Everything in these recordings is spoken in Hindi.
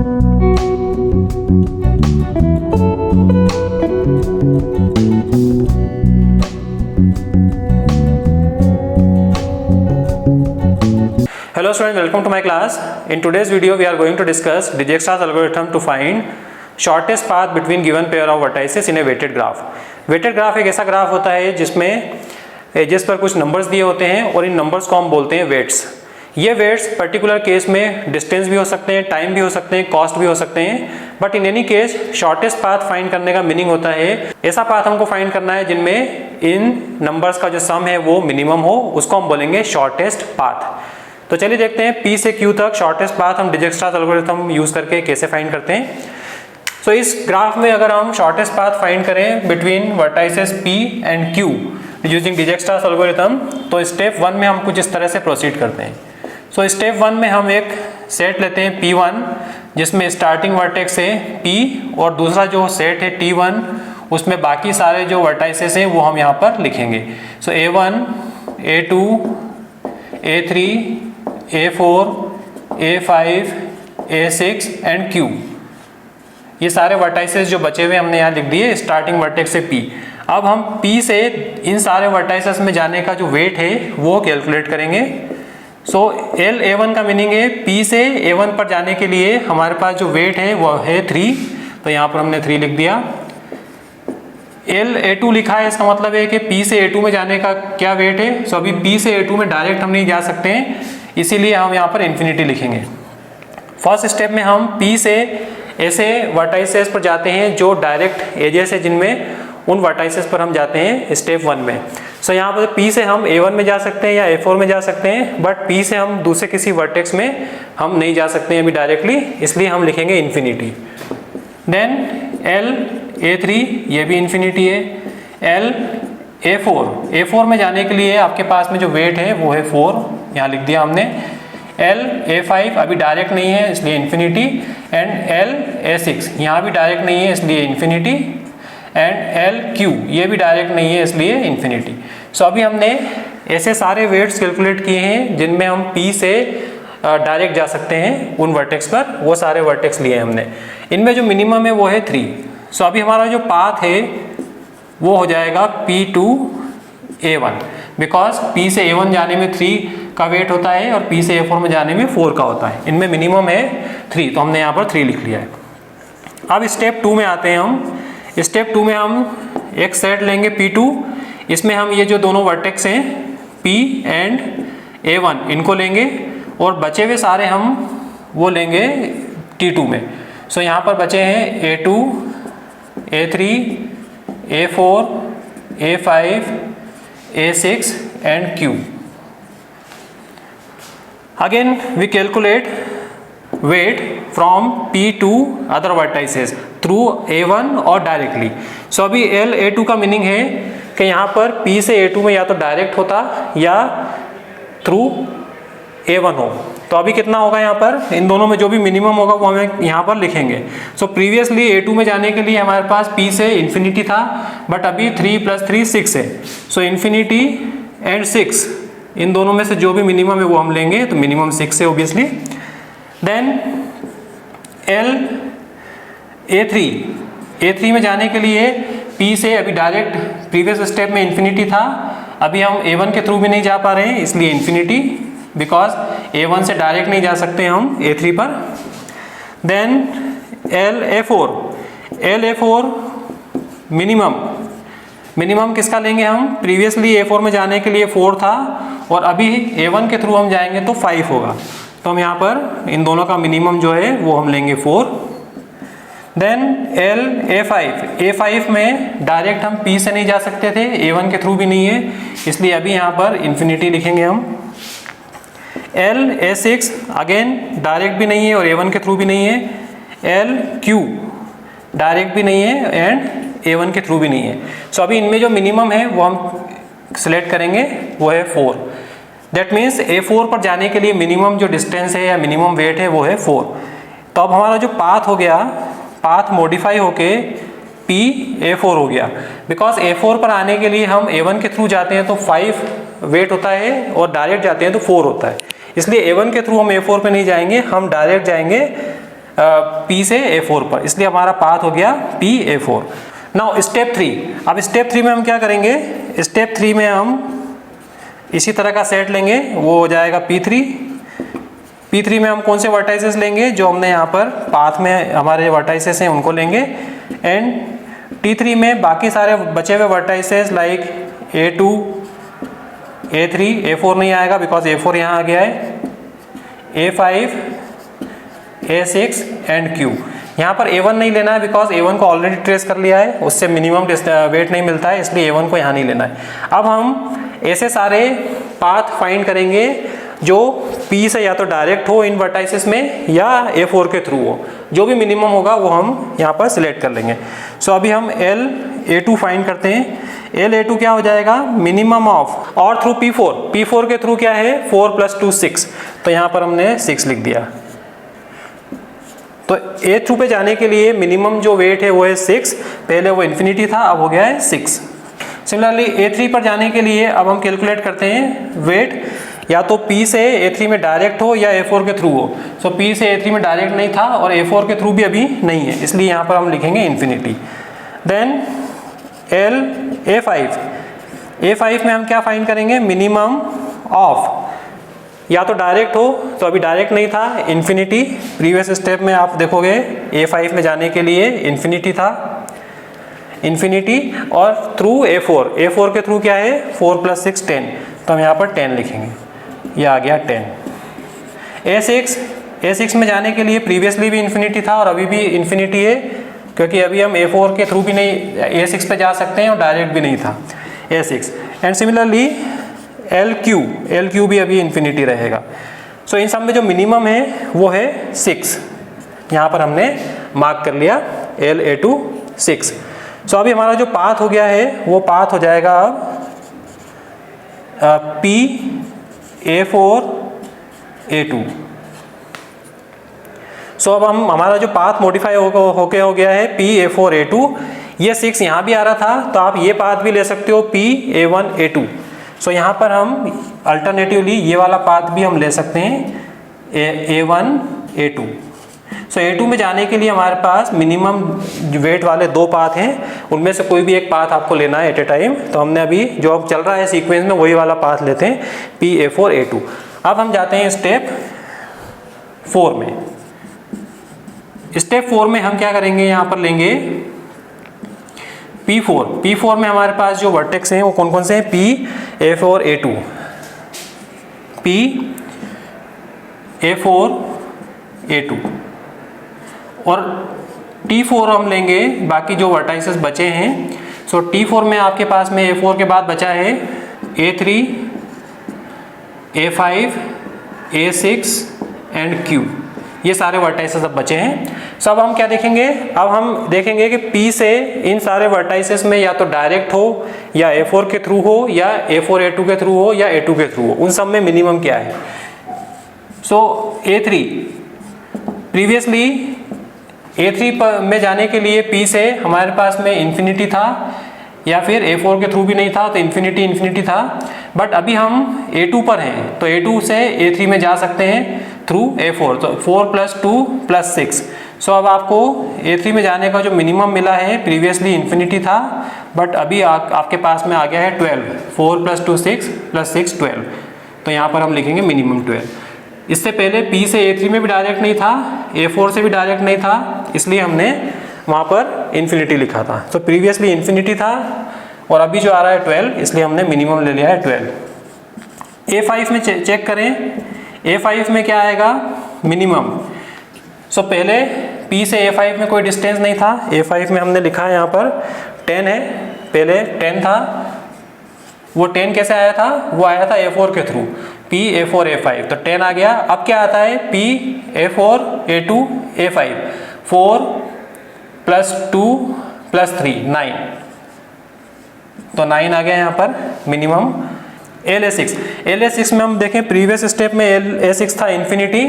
Hello students, welcome to my class. In today's video we are going to discuss Dijkstra's algorithm to find shortest path between given pair of vertices in a weighted graph. Weighted graph एक ऐसा ग्राफ होता है जिसमें एजेस पर कुछ नंबर्स दिए होते हैं और इन नंबर्स को हम बोलते हैं वेट्स. ये वेट्स पर्टिकुलर केस में डिस्टेंस भी हो सकते हैं, टाइम भी हो सकते हैं, कॉस्ट भी हो सकते हैं, but in any case shortest path find करने का मीनिंग होता है ऐसा पाथ हमको फाइंड करना है जिनमें इन नंबर्स का जो सम है वो मिनिमम हो, उसको हम बोलेंगे शॉर्टेस्ट पाथ. तो चलिए देखते हैं P से Q तक शॉर्टेस्ट पाथ हम डिजक्स्ट्रास एल्गोरिथम यूज करके कैसे फाइंड करते हैं. सो इस ग्राफ में अगर हम शॉर्टेस्ट पाथ फाइंड करें between vertices P and Q using Dijkstra's algorithm, तो स्टेप 1 में हम कुछ इस तरह से प्रोसीड करते हैं. सो स्टेप 1 में हम एक सेट लेते हैं P1 जिसमें स्टार्टिंग वर्टेक्स है P और दूसरा जो सेट है T1 उसमें बाकी सारे जो वर्टाइसेस हैं वो हम यहाँ पर लिखेंगे. सो A1, A2, A3, A4, A5, A6 and Q, ये सारे वर्टाइसेस जो बचे हुए हमने यहाँ लिख दिए स्टार्टिंग वर्टेक्स से P. अब हम P से इन सारे वर्टाइसेस में जाने का जो वेट है वो कैलकुलेट करेंगे. सो L A1 का मीनिंग है P से A1 पर जाने के लिए हमारे पास जो वेट है वो है 3, तो यहाँ पर हमने 3 लिख दिया. L A2 लिखा है, इसका मतलब है कि P से A2 में जाने का क्या वेट है. सो अभी P से A2 में डायरेक्ट हम नहीं जा सकते हैं, इसीलिए हम यहाँ पर इन्फिनिटी लिखेंगे. फर्स्ट स्टेप में हम P से ऐसे वर्टाइसेस पर जाते हैं जो डायरेक्ट एजेस है जिनमें उन वर्टाइसेस पर हम जाते हैं स्टेप 1 में. सो यहाँ पर P से हम A1 में जा सकते हैं या A4 में जा सकते हैं, बट P से हम दूसरे किसी वर्टेक्स में हम नहीं जा सकते हैं अभी डायरेक्टली, इसलिए हम लिखेंगे इन्फिनिटी. देन L A3, ये भी इन्फिनिटी है. L A4 में जाने के लिए आपके पास में जो वेट है वो है 4, यहाँ लिख दिया हमने. L A5 अभी डायरेक्ट नहीं है इसलिए इन्फिनिटी. एंड L A6 यहाँ भी डायरेक्ट नहीं है इसलिए इन्फिनिटी. एंड L Q ये भी डायरेक्ट नहीं है इसलिए इन्फिनिटी. सो अभी हमने ऐसे सारे वेट्स कैलकुलेट किए हैं जिनमें हम P से डायरेक्ट जा सकते हैं उन वर्टेक्स पर, वो सारे वर्टेक्स लिए हमने. इनमें जो मिनिमम है वो है 3. सो अभी हमारा जो पाथ है वो हो जाएगा P to A1, because P से A1 जाने में 3 का वेट होता है और P से A4 में जाने में 4 का होता है. इनमें मिनिमम है 3, तो हमने यहाँ पर 3 लिख लिया है. अब स्टेप 2 में आते हैं हम. स्टेप 2 में हम एक सेट लेंगे P2, इसमें हम ये जो दोनों वर्टेक्स हैं P एंड A1 इनको लेंगे और बचे हुए सारे हम वो लेंगे T2 में. सो यहाँ पर बचे हैं A2, A3, A4, A5, A6 and Q. Again we calculate weight from P to other vertices through A1 और डायरेक्टली. सो अभी L A2 का मीनिंग है कि यहाँ पर P से A2 में या तो डायरेक्ट होता या थ्रू A1 हो. तो अभी कितना होगा यहाँ पर, इन दोनों में जो भी मिनिमम होगा वो हमें यहाँ पर लिखेंगे. सो प्रीवियसली A2 में जाने के लिए हमारे पास P से इन्फिनिटी था, बट अभी 3 + 3 6 है. सो इन्फिनिटी एंड 6 इन दोनों में से जो भी मिनिमम है वो हम लेंगे, तो मिनिमम 6 है ऑब्वियसली. देन L A3 में जाने के लिए P से अभी डायरेक्ट प्रीवियस स्टेप में इन्फिनिटी था, अभी हम A1 के थ्रू भी नहीं जा पा रहे हैं इसलिए इन्फिनिटी, बिकॉज A1 से डायरेक्ट नहीं जा सकते हम A3 पर. देन L A4 मिनिमम किसका लेंगे हम, प्रीवियसली A4 में जाने के लिए 4 था और अभी A1 के थ्रू हम जाएंगे तो 5 होगा, तो हम यहाँ पर इन दोनों का मिनिमम जो है वो हम लेंगे 4. देन L A5 में डायरेक्ट हम P से नहीं जा सकते थे, A1 के थ्रू भी नहीं है, इसलिए अभी यहाँ पर इन्फिनिटी लिखेंगे हम. L A6 अगेन डायरेक्ट भी नहीं है और A1 के थ्रू भी नहीं है. L Q डायरेक्ट भी नहीं है एंड A1 के थ्रू भी नहीं है. सो अभी इनमें जो मिनिमम है वो हम सिलेक्ट करेंगे, वो है 4. दैट मीन्स A4 पर जाने के लिए मिनिमम जो डिस्टेंस है या मिनिमम वेट है वो है 4. तो अब हमारा जो पाथ हो गया, पाथ मॉडिफाई होके P A4 हो गया, बिकॉज A4 पर आने के लिए हम A1 के थ्रू जाते हैं तो 5 वेट होता है और डायरेक्ट जाते हैं तो 4 होता है, इसलिए A1 के थ्रू हम A4 पे नहीं जाएंगे, हम डायरेक्ट जाएंगे P से A4 पर, इसलिए हमारा पाथ हो गया PA4। नाउ स्टेप 3, अब स्टेप 3 में हम क्या करेंगे, स्टेप 3 में हम इसी तरह का सेट लेंगे, वो हो जाएगा P3। P3 में हम कौन से वर्टाइसेस लेंगे, जो हमने यहाँ पर पाथ में हमारे वर्टाइसेस हैं उनको लेंगे, एंड T3 में बाकी सारे बचे हुए vertices like A2, A3, A4 नहीं आएगा बिकॉज A4 यहाँ आ गया है, A5, A6 एंड Q। यहाँ पर A1 नहीं लेना है बिकॉज A1 को ऑलरेडी ट्रेस कर लिया है, उससे मिनिमम वेट नहीं मिलता है, इसलिए A1 को यहाँ नहीं लेना है। अब हम ऐसे सारे पाथ फाइंड करेंगे जो P से या तो डायरेक्ट हो इन वर्टाइसेस में या A4 के थ्रू हो, जो भी मिनिमम होगा वो हम यहाँ पर सिलेक्ट कर लेंगे। सो अभी हम LA2 फाइंड करते हैं। LA2 क्या हो जाएगा, मिनिमम ऑफ और थ्रू P4। P4 के थ्रू क्या है, 4 + 2 6, तो यहाँ पर हमने 6 लिख दिया। तो A2 पे जाने के लिए मिनिमम जो वेट है वो है 6, पहले वो इन्फिनिटी था, अब हो गया है 6। सिमिलरली A3 पर जाने के लिए अब हम कैलकुलेट करते हैं वेट, या तो P से A3 में डायरेक्ट हो या A4 के थ्रू हो। सो P से A3 में डायरेक्ट नहीं था और A4 के थ्रू भी अभी नहीं है, इसलिए यहाँ पर हम लिखेंगे इन्फिनिटी। देन A5 में हम क्या फाइंड करेंगे, मिनिमम ऑफ, या तो डायरेक्ट हो, तो अभी डायरेक्ट नहीं था, इन्फिनिटी। प्रीवियस स्टेप में आप देखोगे A5 में जाने के लिए इन्फिनिटी था, इन्फिनिटी, और थ्रू A4 के थ्रू क्या है, 4 + 6 10, तो हम यहाँ पर 10 लिखेंगे, ये आ गया 10। A6 में जाने के लिए प्रीवियसली भी इन्फिनिटी था और अभी भी इन्फिनिटी है, क्योंकि अभी हम A4 के थ्रू भी नहीं A6 पे जा सकते हैं और डायरेक्ट भी नहीं था A6। एंड सिमिलरली LQ भी अभी इन्फिनिटी रहेगा। सो इन सब में जो मिनिमम है वो है 6, यहाँ पर हमने मार्क कर लिया LA2 6। सो अभी हमारा जो पाथ हो गया है वो पाथ हो जाएगा अब PA4 A2। सो अब हमारा जो पाथ मॉडिफाई होके हो गया है PA4 A2। ये 6 यहाँ भी आ रहा था, तो आप ये पाथ भी ले सकते हो PA1 A2। सो यहाँ पर हम अल्टरनेटिवली ये वाला पाथ भी हम ले सकते हैं A1 A2। सो A2 में जाने के लिए हमारे पास मिनिमम वेट वाले 2 पाथ हैं, उनमें से कोई भी एक पाथ आपको लेना है एट ए टाइम। तो हमने अभी जो अब चल रहा है सीक्वेंस में वही वाला पाथ लेते हैं PA4 A2। अब हम जाते हैं स्टेप 4 में। स्टेप 4 में हम क्या करेंगे, यहाँ पर लेंगे P4 में हमारे पास जो वर्टेक्स हैं वो कौन कौन से हैं, PA4 A2, PA4 A2, और T4 हम लेंगे बाकी जो वर्टाइसेस बचे हैं। सो T4 में आपके पास में A4 के बाद बचा है A3, A5, A6 and Q, ये सारे वर्टाइसेस अब बचे हैं। सो अब हम क्या देखेंगे, अब हम देखेंगे कि P से इन सारे वर्टाइसेस में या तो डायरेक्ट हो या A4 के थ्रू हो या A4 A2 के थ्रू हो या A2 के थ्रू हो, उन सब में मिनिमम क्या है। सो A3 प्रीवियसली A3 में जाने के लिए P से हमारे पास में इन्फिनिटी था या फिर A4 के थ्रू भी नहीं था, तो इन्फिनिटी था। बट अभी हम A2 पर हैं, तो A2 से A3 में जा सकते हैं थ्रू A4, तो 4 + 2 + 6। सो अब आपको A3 में जाने का जो मिनिमम मिला है, प्रीवियसली इन्फिनिटी था बट अभी आपके पास में आ गया है 12, 4 + 2 6 + 6 12, तो यहाँ पर हम लिखेंगे मिनिमम 12। इससे पहले P से A3 में भी डायरेक्ट नहीं था, A4 से भी डायरेक्ट नहीं था, इसलिए हमने वहाँ पर इन्फिनिटी लिखा था। तो प्रीवियसली इन्फिनिटी था और अभी जो आ रहा है 12, इसलिए हमने मिनिमम ले लिया है 12। A5 में चेक करें, A5 में क्या आएगा, मिनिमम। सो पहले P से A5 में कोई डिस्टेंस नहीं था, A5 में हमने लिखा है यहाँ पर 10 है, पहले 10 था, वो 10 कैसे आया था, वो आया था A4 के थ्रू, PA4 A5, तो 10 आ गया। अब क्या आता है, PA4 A2 A5, 4 + 2 + 3 9, तो 9 आ गया यहाँ पर मिनिमम। LA6 में हम देखें, प्रीवियस स्टेप में LA6 था इन्फिनिटी,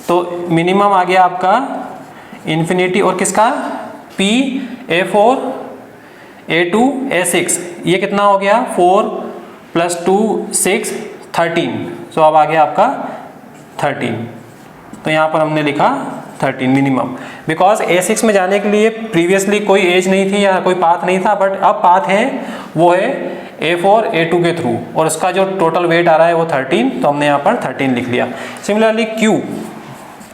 तो मिनिमम आ गया आपका इन्फिनिटी, और किसका, PA4 A2 A6, ये कितना हो गया, 4 + 2 6 13, सो अब आ गया आपका 13, तो यहाँ पर हमने लिखा 13 मिनिमम, बिकॉज A6 में जाने के लिए प्रीवियसली कोई एज नहीं थी या कोई पाथ नहीं था, बट अब पाथ है वो है A4 A2 के थ्रू, और उसका जो टोटल वेट आ रहा है वो 13, तो हमने यहाँ पर 13 लिख लिया। सिमिलरली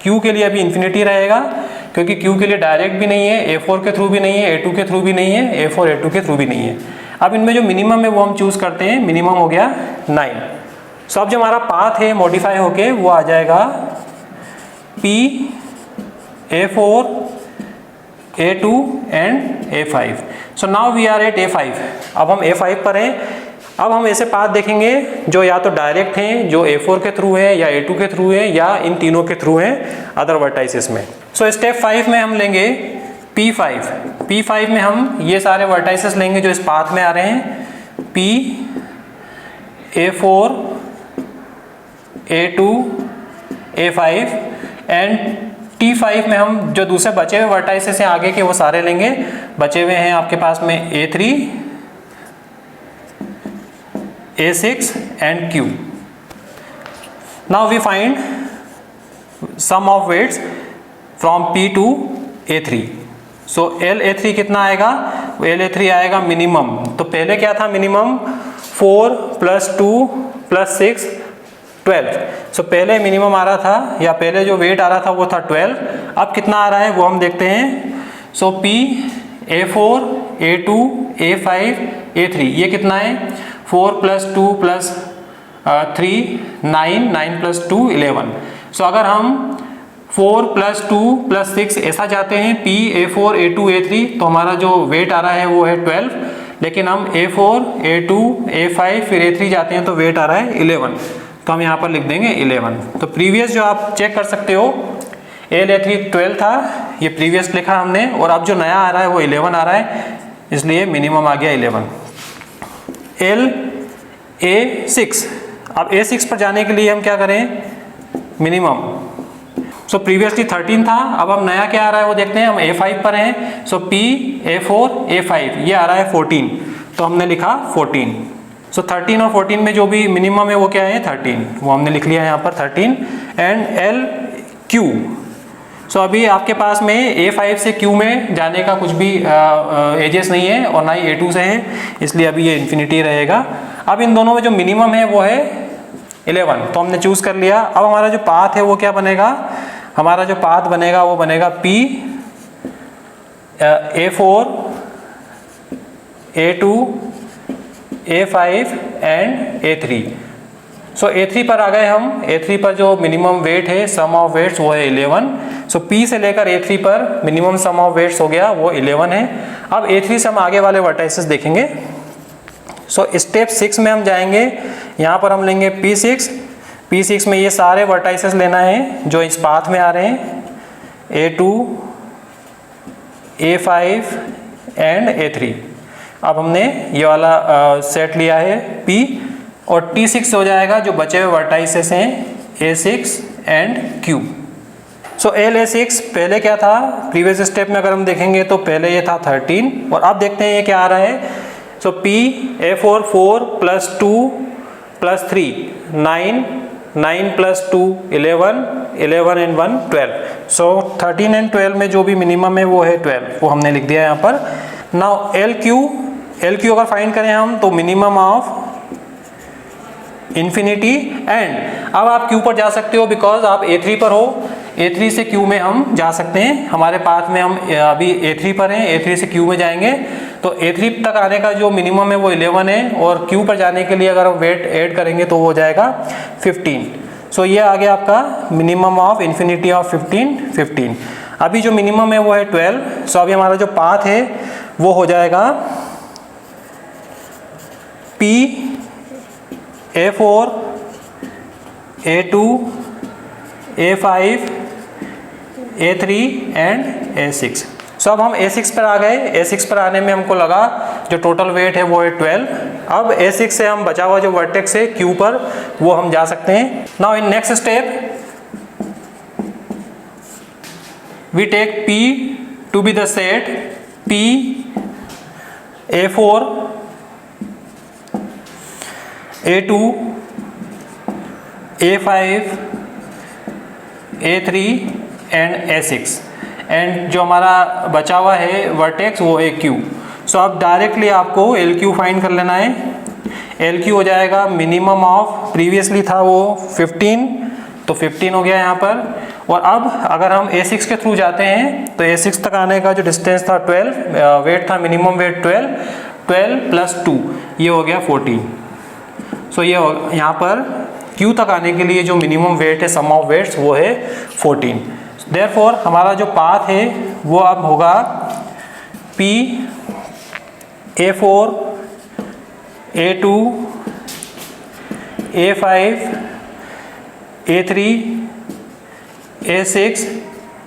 Q के लिए अभी इन्फिनिटी रहेगा, क्योंकि Q के लिए डायरेक्ट भी नहीं है, A4 के थ्रू भी नहीं है, A2 के थ्रू भी नहीं है, A4 A2 के थ्रू भी नहीं है। अब इनमें जो मिनिमम है वो हम चूज करते हैं, मिनिमम हो गया 9। सो अब जो हमारा पाथ है मॉडिफाई होके वो आ जाएगा P A4 A2 and A5। So now we are at A5। अब हम A5 पर हैं। अब हम ऐसे पाथ देखेंगे जो या तो डायरेक्ट हैं, जो A4 के थ्रू है या A2 के थ्रू है या इन तीनों के थ्रू हैं अदर वर्टाइसिस में। सो स्टेप 5 में हम लेंगे P5 में हम ये सारे वर्टाइसिस लेंगे जो इस पाथ में आ रहे हैं, P A4 A2 A5, and T5 में हम जो दूसरे बचे हुए वर्टाइसिस हैं आगे के वो सारे लेंगे। बचे हुए हैं आपके पास में A3 A6 and Q। Now we find sum of weights from P to A3। सो LA3 कितना आएगा? LA3 आएगा मिनिमम, तो पहले क्या था मिनिमम 4 + 2 + 6 12। सो पहले मिनिमम आ रहा था या पहले जो वेट आ रहा था वो था 12। अब कितना आ रहा है वो हम देखते हैं। सो P A4 A2 A5 A3 ये कितना है? 4 + 2 + 3 9 9 + 2 11। सो अगर हम 4 + 2 + 6 ऐसा जाते हैं P A4 A2 A3, तो हमारा जो वेट आ रहा है वो है 12। लेकिन हम A4 A2 A5 फिर A3 जाते हैं तो वेट आ रहा है 11, तो हम यहाँ पर लिख देंगे 11। तो प्रीवियस जो आप चेक कर सकते हो, LA3 12 था, ये प्रीवियस लिखा हमने, और अब जो नया आ रहा है वो 11 आ रहा है, इसलिए मिनिमम आ गया 11। LA6, अब A6 पर जाने के लिए हम क्या करें? मिनिमम। सो प्रीवियसली 13 था, अब हम नया क्या आ रहा है वो देखते हैं। हम A5 पर हैं, सो P A4 A5 ये आ रहा है 14, तो हमने लिखा 14। सो 13 और 14 में जो भी मिनिमम है वो क्या है? 13, वो हमने लिख लिया है यहाँ पर 13। एंड LQ, सो अभी आपके पास में A5 से Q में जाने का कुछ भी एजेस नहीं है और ना ही A2 से है, इसलिए अभी ये इन्फिनिटी रहेगा। अब इन दोनों में जो मिनिमम है वो है 11, तो हमने चूज कर लिया। अब हमारा जो पाथ है वो क्या बनेगा? हमारा जो पाथ बनेगा वो बनेगा P A4 A2 A5 and A3। So A3 पर आ गए हम। A3 पर जो मिनिमम वेट है, सम ऑफ वेट्स, वो है 11। सो P से लेकर A3 पर मिनिमम सम ऑफ वेट्स हो गया, वो 11 है। अब A3 से हम आगे वाले वर्टाइसिस देखेंगे। सो स्टेप 6 में हम जाएंगे, यहाँ पर हम लेंगे P6 में ये सारे वर्टाइसिस लेना है जो इस पाथ में आ रहे हैं, A2 A5 एंड A3। अब हमने ये वाला सेट लिया है P, और T6 हो जाएगा जो बचे हुए वर्टाइसिस हैं A6 and Q। So LA6 पहले क्या था? प्रीवियस स्टेप में अगर हम देखेंगे तो पहले ये था 13, और अब देखते हैं ये क्या आ रहा है। सो P A4 4 + 2 + 3 9 9 + 2 11 11 and 1 12। So 13 and 12 में जो भी मिनिमम है वो है 12, वो हमने लिख दिया यहाँ पर। नाउ LQ अगर फाइंड करें हम तो मिनिमम ऑफ इन्फिनिटी। एंड अब आप Q पर जा सकते हो, बिकॉज आप A3 पर हो। A3 से Q में हम जा सकते हैं। हमारे पाथ में हम अभी A3 पर हैं, A3 से Q में जाएंगे तो A3 तक आने का जो मिनिमम है वो 11 है, और Q पर जाने के लिए अगर हम वेट ऐड करेंगे तो वो हो जाएगा 15। सो ये आ गया आपका मिनिमम ऑफ इन्फिनिटी ऑफ 15। अभी जो मिनिमम है वो है 12। सो अभी हमारा जो पाथ है वो हो जाएगा P A4 A2 A5 A3 and A6। सो अब हम A6 पर आ गए। A6 पर आने में हमको लगा जो टोटल वेट है वो है 12। अब A6 से हम बचा हुआ जो वर्टेक्स है Q पर, वो हम जा सकते हैं। Now in next step we take P to be the set P A4 A2 A5 A3 and A6 and जो हमारा बचा हुआ है वर्टेक्स वो है Q। सो अब डायरेक्टली आपको LQ फाइंड कर लेना है। LQ हो जाएगा मिनिमम ऑफ, प्रीवियसली था वो 15, तो 15 हो गया यहाँ पर। और अब अगर हम A6 के थ्रू जाते हैं तो A6 तक आने का जो डिस्टेंस था 12, वेट था मिनिमम वेट 12 प्लस 2 ये हो गया 14। सो ये यहाँ पर Q तक आने के लिए जो मिनिमम वेट है सम ऑफ वेट्स वो है 14। देयरफॉर हमारा जो पाथ है वो अब होगा P A4 A2 A5 A3 A6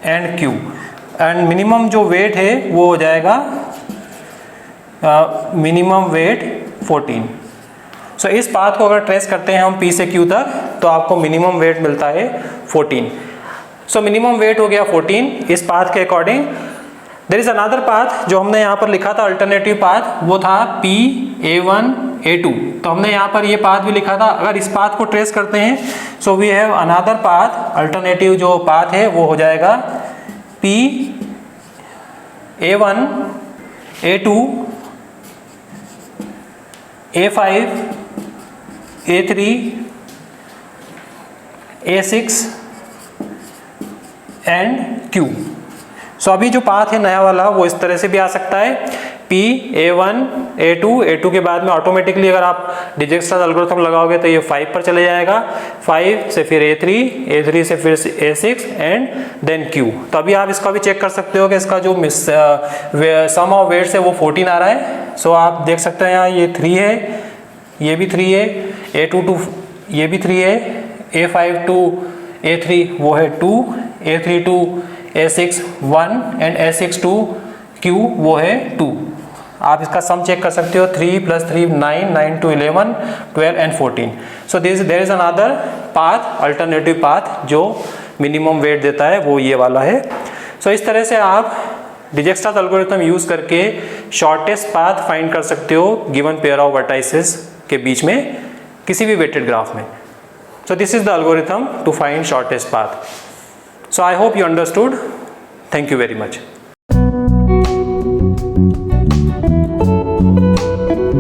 and Q and minimum जो वेट है वो हो जाएगा मिनिमम वेट 14। सो इस पाथ को अगर ट्रेस करते हैं हम P से Q तक तो आपको मिनिमम वेट मिलता है 14। सो मिनिमम वेट हो गया 14 इस पाथ के according. There is another path जो हमने यहाँ पर लिखा था अल्टरनेटिव पाथ, वो था P A1 A2। तो हमने यहाँ पर ये पाथ भी लिखा था। अगर इस पाथ को ट्रेस करते हैं so we have another path, alternative जो पाथ है वो हो जाएगा P A1 A2 A5 A3 A6 and Q। सो अभी जो पाथ है नया वाला वो इस तरह से भी आ सकता है P A1 A2 के बाद में ऑटोमेटिकली अगर आप डिजिक्स्ट्रास एल्गोरिथम लगाओगे तो ये 5 पर चले जाएगा, 5 से फिर A3 से फिर A6 एंड देन Q। तो अभी आप इसका भी चेक कर सकते हो कि इसका जो सम ऑफ वेट्स है वो 14 आ रहा है। सो आप देख सकते हैं यहाँ ये 3 है, ये भी 3 है, A2 to ये भी 3 है, A5 to A3 वो है 2, A3 to A6 1 and A6 to Q वो है 2। आप इसका सम चेक कर सकते हो, 3 + 3 9, 9 to 11 12 and 14। So there is another path, alternative path जो मिनिमम वेट देता है वो ये वाला है। सो इस तरह से आप डिजिक्स्ट्रास एल्गोरिथम यूज करके शॉर्टेस्ट पाथ फाइंड कर सकते हो गिवन पेयर ऑफ वर्टाइसेस के बीच में किसी भी वेटेड ग्राफ में। So this is the algorithm to find shortest path. So I hope you understood. Thank you very much.